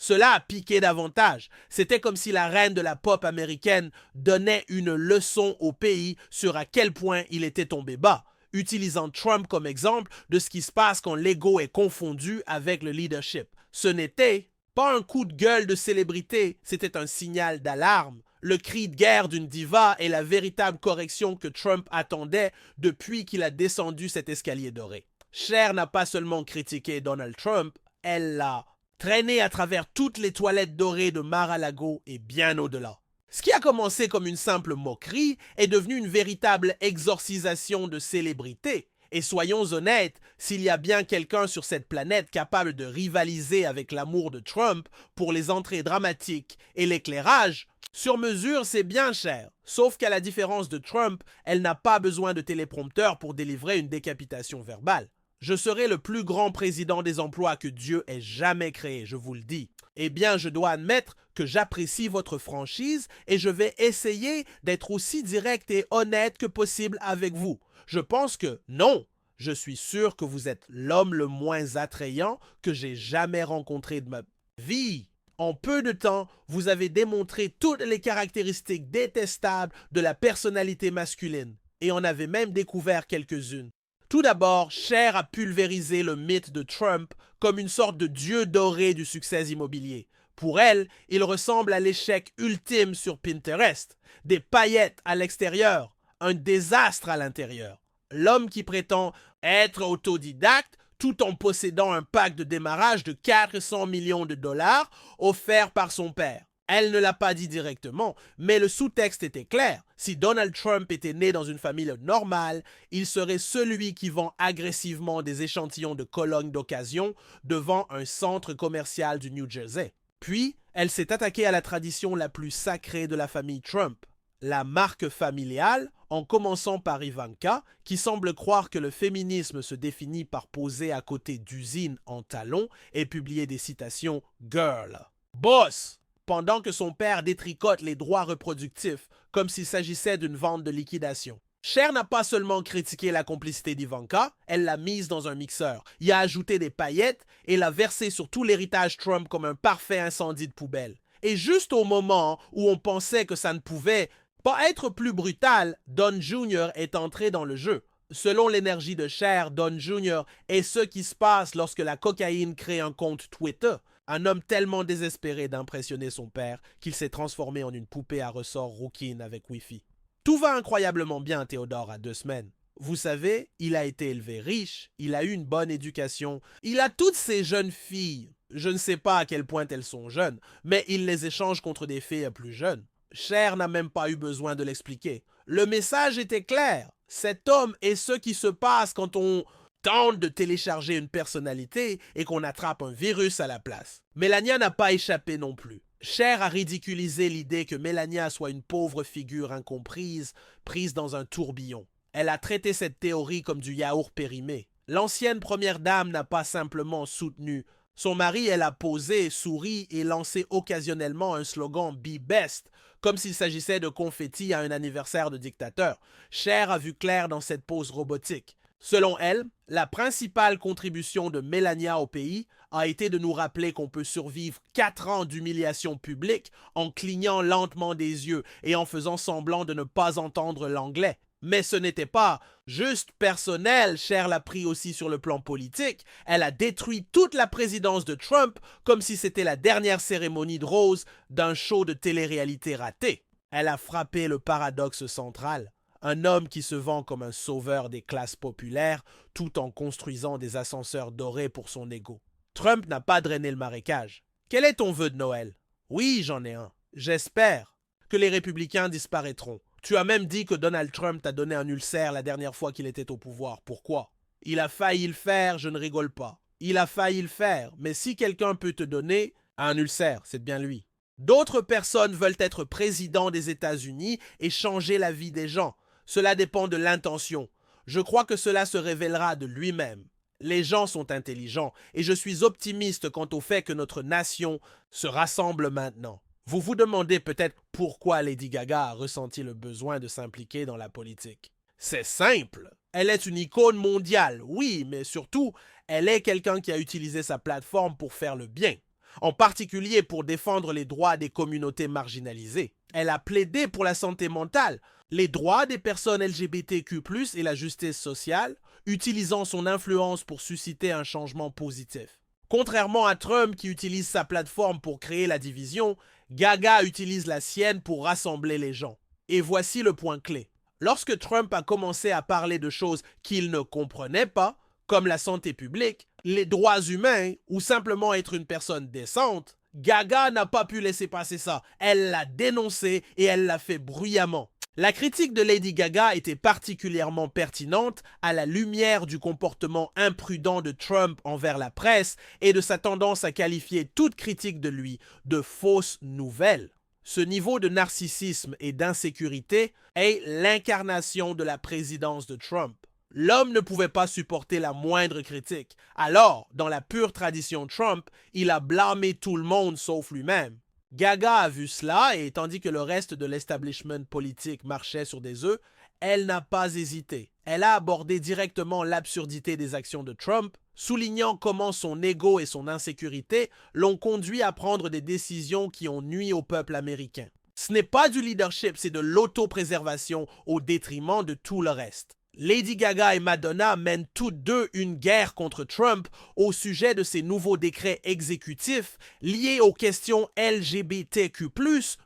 Cela a piqué davantage. C'était comme si la reine de la pop américaine donnait une leçon au pays sur à quel point il était tombé bas, utilisant Trump comme exemple de ce qui se passe quand l'ego est confondu avec le leadership. Ce n'était pas un coup de gueule de célébrité, c'était un signal d'alarme. Le cri de guerre d'une diva est la véritable correction que Trump attendait depuis qu'il a descendu cet escalier doré. Cher n'a pas seulement critiqué Donald Trump, elle l'a traîné à travers toutes les toilettes dorées de Mar-a-Lago et bien au-delà. Ce qui a commencé comme une simple moquerie est devenu une véritable exorcisation de célébrité. Et soyons honnêtes, s'il y a bien quelqu'un sur cette planète capable de rivaliser avec l'amour de Trump pour les entrées dramatiques et l'éclairage, sur mesure, c'est bien Cher. Sauf qu'à la différence de Trump, elle n'a pas besoin de téléprompteur pour délivrer une décapitation verbale. Je serai le plus grand président des emplois que Dieu ait jamais créé, je vous le dis. Eh bien, je dois admettre que j'apprécie votre franchise et je vais essayer d'être aussi direct et honnête que possible avec vous. Je pense que non. Je suis sûr que vous êtes l'homme le moins attrayant que j'ai jamais rencontré de ma vie. En peu de temps, vous avez démontré toutes les caractéristiques détestables de la personnalité masculine et en avez même découvert quelques-unes. Tout d'abord, Cher a pulvérisé le mythe de Trump comme une sorte de dieu doré du succès immobilier. Pour elle, il ressemble à l'échec ultime sur Pinterest. Des paillettes à l'extérieur, un désastre à l'intérieur. L'homme qui prétend être autodidacte tout en possédant un pack de démarrage de 400 millions de dollars offert par son père. Elle ne l'a pas dit directement, mais le sous-texte était clair. Si Donald Trump était né dans une famille normale, il serait celui qui vend agressivement des échantillons de cologne d'occasion devant un centre commercial du New Jersey. Puis, elle s'est attaquée à la tradition la plus sacrée de la famille Trump, la marque familiale, en commençant par Ivanka, qui semble croire que le féminisme se définit par poser à côté d'usines en talons et publier des citations « girl »,« boss », pendant que son père détricote les droits reproductifs comme s'il s'agissait d'une vente de liquidation. Cher n'a pas seulement critiqué la complicité d'Ivanka, elle l'a mise dans un mixeur, y a ajouté des paillettes et l'a versé sur tout l'héritage Trump comme un parfait incendie de poubelle. Et juste au moment où on pensait que ça ne pouvait pas être plus brutal, Don Jr. est entré dans le jeu. Selon l'énergie de Cher, Don Jr. est ce qui se passe lorsque la cocaïne crée un compte Twitter. Un homme tellement désespéré d'impressionner son père qu'il s'est transformé en une poupée à ressort rouquine avec Wi-Fi. Tout va incroyablement bien, Théodore, à 2 semaines. Vous savez, il a été élevé riche, il a eu une bonne éducation, il a toutes ces jeunes filles. Je ne sais pas à quel point elles sont jeunes, mais il les échange contre des filles plus jeunes. Cher n'a même pas eu besoin de l'expliquer. Le message était clair. Cet homme est ce qui se passe quand on tente de télécharger une personnalité et qu'on attrape un virus à la place. Melania n'a pas échappé non plus. Cher a ridiculisé l'idée que Melania soit une pauvre figure incomprise, prise dans un tourbillon. Elle a traité cette théorie comme du yaourt périmé. L'ancienne première dame n'a pas simplement soutenu. Son mari, elle a posé, souri et lancé occasionnellement un slogan « Be Best », comme s'il s'agissait de confettis à un anniversaire de dictateur. Cher a vu clair dans cette pose robotique. Selon elle, la principale contribution de Melania au pays a été de nous rappeler qu'on peut survivre 4 ans d'humiliation publique en clignant lentement des yeux et en faisant semblant de ne pas entendre l'anglais. Mais ce n'était pas juste personnel, Cher l'a pris aussi sur le plan politique. Elle a détruit toute la présidence de Trump comme si c'était la dernière cérémonie de rose d'un show de télé-réalité raté. Elle a frappé le paradoxe central. Un homme qui se vend comme un sauveur des classes populaires tout en construisant des ascenseurs dorés pour son ego. Trump n'a pas drainé le marécage. Quel est ton vœu de Noël? Oui, j'en ai un. J'espère que les républicains disparaîtront. Tu as même dit que Donald Trump t'a donné un ulcère la dernière fois qu'il était au pouvoir. Pourquoi? Il a failli le faire, je ne rigole pas. Il a failli le faire, mais si quelqu'un peut te donner un ulcère, c'est bien lui. D'autres personnes veulent être président des États-Unis et changer la vie des gens. Cela dépend de l'intention. Je crois que cela se révélera de lui-même. Les gens sont intelligents et je suis optimiste quant au fait que notre nation se rassemble maintenant. Vous vous demandez peut-être pourquoi Lady Gaga a ressenti le besoin de s'impliquer dans la politique. C'est simple. Elle est une icône mondiale, oui, mais surtout, elle est quelqu'un qui a utilisé sa plateforme pour faire le bien. en particulier pour défendre les droits des communautés marginalisées. Elle a plaidé pour la santé mentale, les droits des personnes LGBTQ+, et la justice sociale, utilisant son influence pour susciter un changement positif. Contrairement à Trump qui utilise sa plateforme pour créer la division, Gaga utilise la sienne pour rassembler les gens. Et voici le point clé. Lorsque Trump a commencé à parler de choses qu'il ne comprenait pas, comme la santé publique, les droits humains ou simplement être une personne décente, Gaga n'a pas pu laisser passer ça. Elle l'a dénoncé et elle l'a fait bruyamment. La critique de Lady Gaga était particulièrement pertinente à la lumière du comportement imprudent de Trump envers la presse et de sa tendance à qualifier toute critique de lui de fausse nouvelle. Ce niveau de narcissisme et d'insécurité est l'incarnation de la présidence de Trump. L'homme ne pouvait pas supporter la moindre critique. Alors, dans la pure tradition Trump, il a blâmé tout le monde sauf lui-même. Gaga a vu cela et tandis que le reste de l'establishment politique marchait sur des œufs, elle n'a pas hésité. Elle a abordé directement l'absurdité des actions de Trump, soulignant comment son ego et son insécurité l'ont conduit à prendre des décisions qui ont nui au peuple américain. Ce n'est pas du leadership, c'est de l'autopréservation au détriment de tout le reste. Lady Gaga et Madonna mènent toutes deux une guerre contre Trump au sujet de ses nouveaux décrets exécutifs liés aux questions LGBTQ+,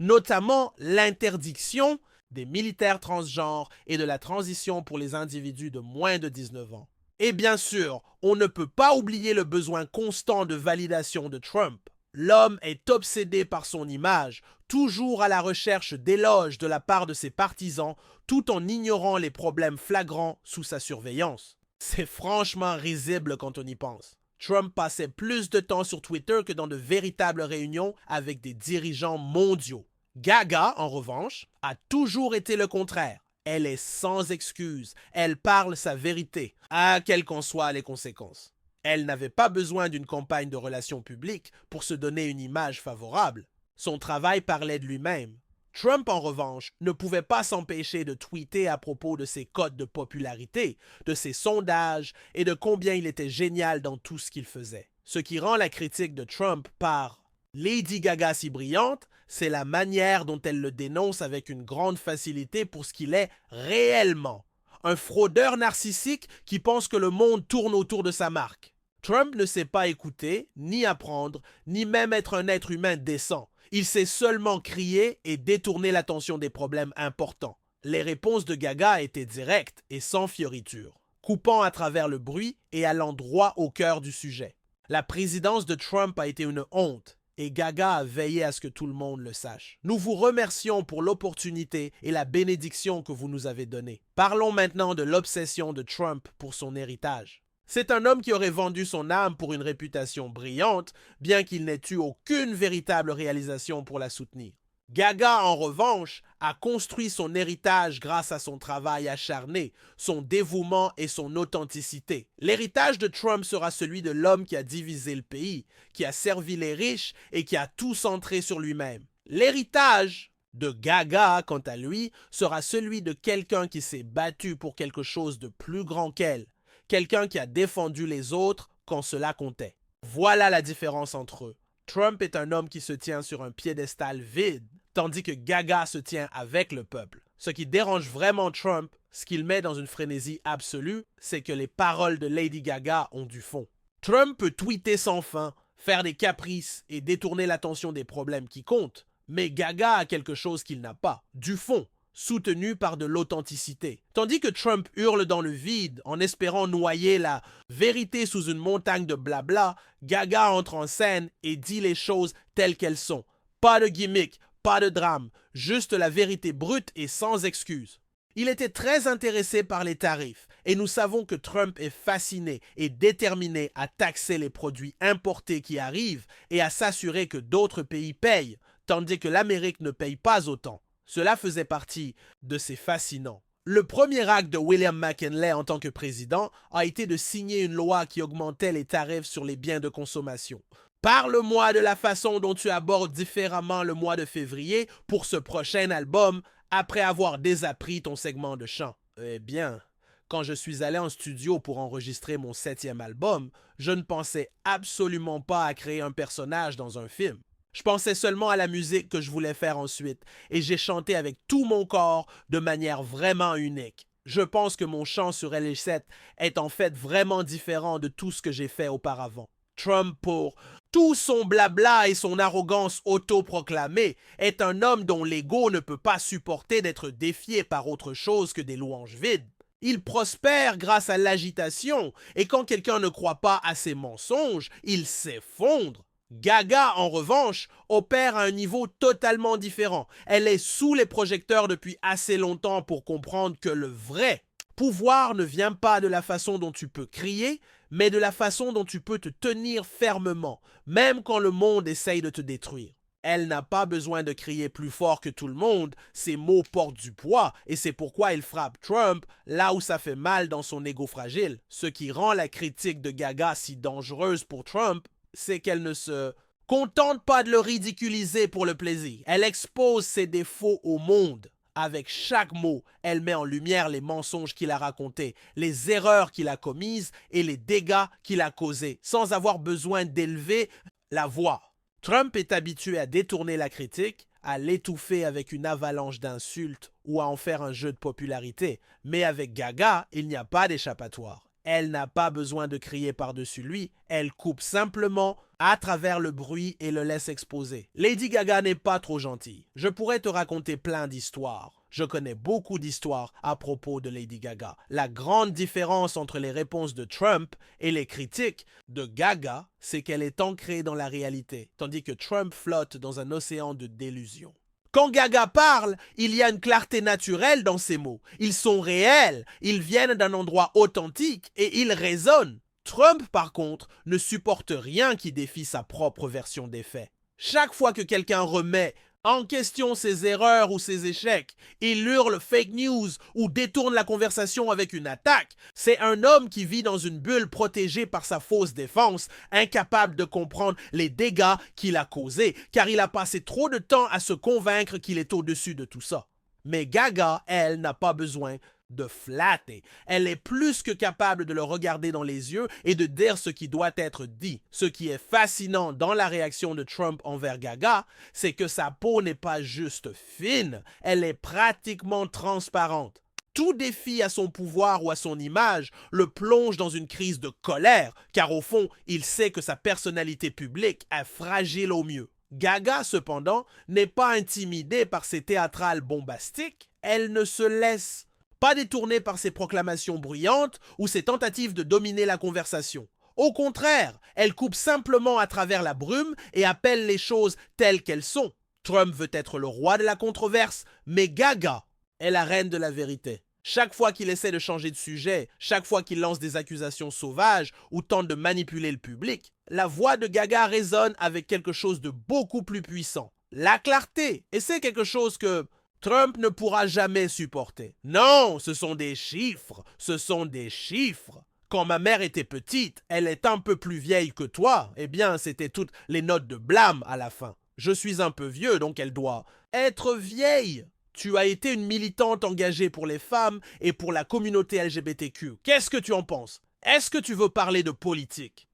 notamment l'interdiction des militaires transgenres et de la transition pour les individus de moins de 19 ans. Et bien sûr, on ne peut pas oublier le besoin constant de validation de Trump. L'homme est obsédé par son image, toujours à la recherche d'éloges de la part de ses partisans, tout en ignorant les problèmes flagrants sous sa surveillance. C'est franchement risible quand on y pense. Trump passait plus de temps sur Twitter que dans de véritables réunions avec des dirigeants mondiaux. Gaga, en revanche, a toujours été le contraire. Elle est sans excuse, elle parle sa vérité, à quelles qu'en soient les conséquences. Elle n'avait pas besoin d'une campagne de relations publiques pour se donner une image favorable. Son travail parlait de lui-même. Trump, en revanche, ne pouvait pas s'empêcher de tweeter à propos de ses cotes de popularité, de ses sondages et de combien il était génial dans tout ce qu'il faisait. Ce qui rend la critique de Trump par Lady Gaga si brillante, c'est la manière dont elle le dénonce avec une grande facilité pour ce qu'il est réellement. Un fraudeur narcissique qui pense que le monde tourne autour de sa marque. Trump ne sait pas écouter, ni apprendre, ni même être un être humain décent. Il sait seulement crier et détourner l'attention des problèmes importants. Les réponses de Gaga étaient directes et sans fioriture, coupant à travers le bruit et allant droit au cœur du sujet. La présidence de Trump a été une honte et Gaga a veillé à ce que tout le monde le sache. Nous vous remercions pour l'opportunité et la bénédiction que vous nous avez donnée. Parlons maintenant de l'obsession de Trump pour son héritage. C'est un homme qui aurait vendu son âme pour une réputation brillante, bien qu'il n'ait eu aucune véritable réalisation pour la soutenir. Gaga, en revanche, a construit son héritage grâce à son travail acharné, son dévouement et son authenticité. L'héritage de Trump sera celui de l'homme qui a divisé le pays, qui a servi les riches et qui a tout centré sur lui-même. L'héritage de Gaga, quant à lui, sera celui de quelqu'un qui s'est battu pour quelque chose de plus grand qu'elle. Quelqu'un qui a défendu les autres quand cela comptait. Voilà la différence entre eux. Trump est un homme qui se tient sur un piédestal vide, tandis que Gaga se tient avec le peuple. Ce qui dérange vraiment Trump, ce qu'il met dans une frénésie absolue, c'est que les paroles de Lady Gaga ont du fond. Trump peut tweeter sans fin, faire des caprices et détourner l'attention des problèmes qui comptent, mais Gaga a quelque chose qu'il n'a pas, du fond, soutenu par de l'authenticité. Tandis que Trump hurle dans le vide en espérant noyer la vérité sous une montagne de blabla, Gaga entre en scène et dit les choses telles qu'elles sont. Pas de gimmick, pas de drame, juste la vérité brute et sans excuse. Il était très intéressé par les tarifs et nous savons que Trump est fasciné et déterminé à taxer les produits importés qui arrivent et à s'assurer que d'autres pays payent, tandis que l'Amérique ne paye pas autant. Cela faisait partie de ses fascinants. Le premier acte de William McKinley en tant que président a été de signer une loi qui augmentait les tarifs sur les biens de consommation. Parle-moi de la façon dont tu abordes différemment le mois de février pour ce prochain album après avoir désappris ton segment de chant. Eh bien, Quand je suis allé en studio pour enregistrer mon 7e album, je ne pensais absolument pas à créer un personnage dans un film. Je pensais seulement à la musique que je voulais faire ensuite, et j'ai chanté avec tout mon corps de manière vraiment unique. Je pense que mon chant sur LA7 est en fait vraiment différent de tout ce que j'ai fait auparavant. Trump, pour tout son blabla et son arrogance autoproclamée, est un homme dont l'ego ne peut pas supporter d'être défié par autre chose que des louanges vides. Il prospère grâce à l'agitation, et quand quelqu'un ne croit pas à ses mensonges, il s'effondre. Gaga, en revanche, opère à un niveau totalement différent. Elle est sous les projecteurs depuis assez longtemps pour comprendre que le vrai pouvoir ne vient pas de la façon dont tu peux crier, mais de la façon dont tu peux te tenir fermement, même quand le monde essaye de te détruire. Elle n'a pas besoin de crier plus fort que tout le monde, ses mots portent du poids et c'est pourquoi il frappe Trump là où ça fait mal dans son ego fragile. Ce qui rend la critique de Gaga si dangereuse pour Trump, c'est qu'elle ne se contente pas de le ridiculiser pour le plaisir. Elle expose ses défauts au monde. Avec chaque mot, elle met en lumière les mensonges qu'il a racontés, les erreurs qu'il a commises et les dégâts qu'il a causés, sans avoir besoin d'élever la voix. Trump est habitué à détourner la critique, à l'étouffer avec une avalanche d'insultes ou à en faire un jeu de popularité. Mais avec Gaga, il n'y a pas d'échappatoire. Elle n'a pas besoin de crier par-dessus lui, elle coupe simplement à travers le bruit et le laisse exposer. Lady Gaga n'est pas trop gentille. Je pourrais te raconter plein d'histoires. Je connais beaucoup d'histoires à propos de Lady Gaga. La grande différence entre les réponses de Trump et les critiques de Gaga, c'est qu'elle est ancrée dans la réalité, tandis que Trump flotte dans un océan de délusions. Quand Gaga parle, il y a une clarté naturelle dans ses mots. Ils sont réels, ils viennent d'un endroit authentique et ils résonnent. Trump, par contre, ne supporte rien qui défie sa propre version des faits. Chaque fois que quelqu'un remet en question ses erreurs ou ses échecs, il hurle fake news ou détourne la conversation avec une attaque. C'est un homme qui vit dans une bulle protégée par sa fausse défense, incapable de comprendre les dégâts qu'il a causés, car il a passé trop de temps à se convaincre qu'il est au-dessus de tout ça. Mais Gaga, elle, n'a pas besoin de flatter. Elle est plus que capable de le regarder dans les yeux et de dire ce qui doit être dit. Ce qui est fascinant dans la réaction de Trump envers Gaga, c'est que sa peau n'est pas juste fine, elle est pratiquement transparente. Tout défi à son pouvoir ou à son image le plonge dans une crise de colère, car au fond, il sait que sa personnalité publique est fragile au mieux. Gaga, cependant, n'est pas intimidée par ses théâtrales bombastiques, elle ne se laisse pas détournée par ses proclamations bruyantes ou ses tentatives de dominer la conversation. Au contraire, elle coupe simplement à travers la brume et appelle les choses telles qu'elles sont. Trump veut être le roi de la controverse, mais Gaga est la reine de la vérité. Chaque fois qu'il essaie de changer de sujet, chaque fois qu'il lance des accusations sauvages ou tente de manipuler le public, la voix de Gaga résonne avec quelque chose de beaucoup plus puissant. La clarté. Et c'est quelque chose que Trump ne pourra jamais supporter. Non, ce sont des chiffres, ce sont des chiffres. Quand ma mère était petite, elle est un peu plus vieille que toi, eh bien, c'était toutes les notes de blâme à la fin. Je suis un peu vieux, donc elle doit être vieille. Tu as été une militante engagée pour les femmes et pour la communauté LGBTQ. Qu'est-ce que tu en penses? Est-ce que tu veux parler de politique?